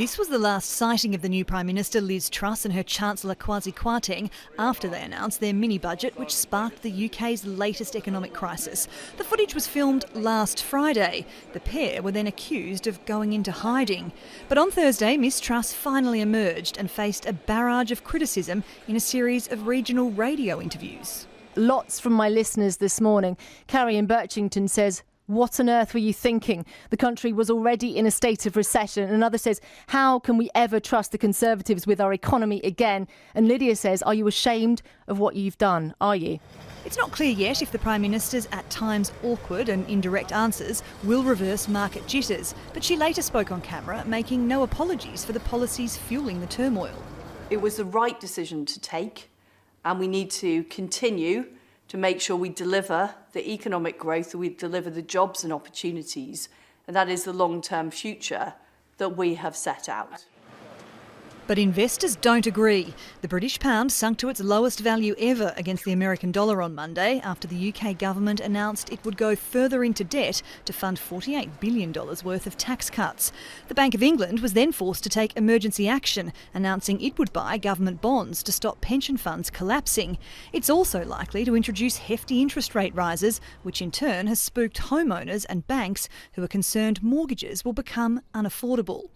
This was the last sighting of the new Prime Minister Liz Truss and her Chancellor Kwasi Kwarteng after they announced their mini-budget, which sparked the UK's latest economic crisis. The footage was filmed last Friday. The pair were then accused of going into hiding. But on Thursday, Miss Truss finally emerged and faced a barrage of criticism in a series of regional radio interviews. Lots from my listeners this morning. Carrie in Birchington says, "What on earth were you thinking? The country was already in a state of recession." Another says, "How can we ever trust the Conservatives with our economy again?" And Lydia says, "Are you ashamed of what you've done? Are you?" It's not clear yet if the Prime Minister's at times awkward and indirect answers will reverse market jitters, but she later spoke on camera, making no apologies for the policies fuelling the turmoil. It was the right decision to take, and we need to continue to make sure we deliver the economic growth, that we deliver the jobs and opportunities, and that is the long-term future that we have set out. But investors don't agree. The British pound sunk to its lowest value ever against the American dollar on Monday after the UK government announced it would go further into debt to fund $48 billion worth of tax cuts. The Bank of England was then forced to take emergency action, announcing it would buy government bonds to stop pension funds collapsing. It's also likely to introduce hefty interest rate rises, which in turn has spooked homeowners and banks who are concerned mortgages will become unaffordable.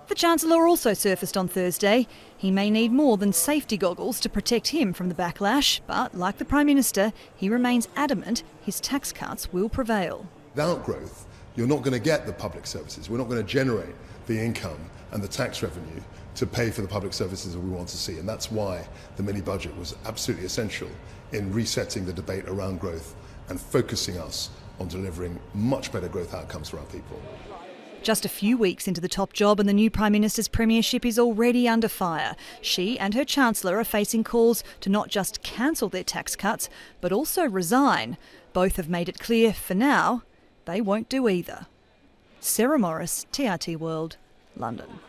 The Chancellor also surfaced on Thursday. He may need more than safety goggles to protect him from the backlash, but like the Prime Minister, he remains adamant his tax cuts will prevail. Without growth, you're not going to get the public services. We're not going to generate the income and the tax revenue to pay for the public services that we want to see. And that's why the mini-budget was absolutely essential in resetting the debate around growth and focusing us on delivering much better growth outcomes for our people. Just a few weeks into the top job and the new Prime Minister's premiership is already under fire. She and her Chancellor are facing calls to not just cancel their tax cuts, but also resign. Both have made it clear, for now, they won't do either. Sarah Morice, TRT World, London.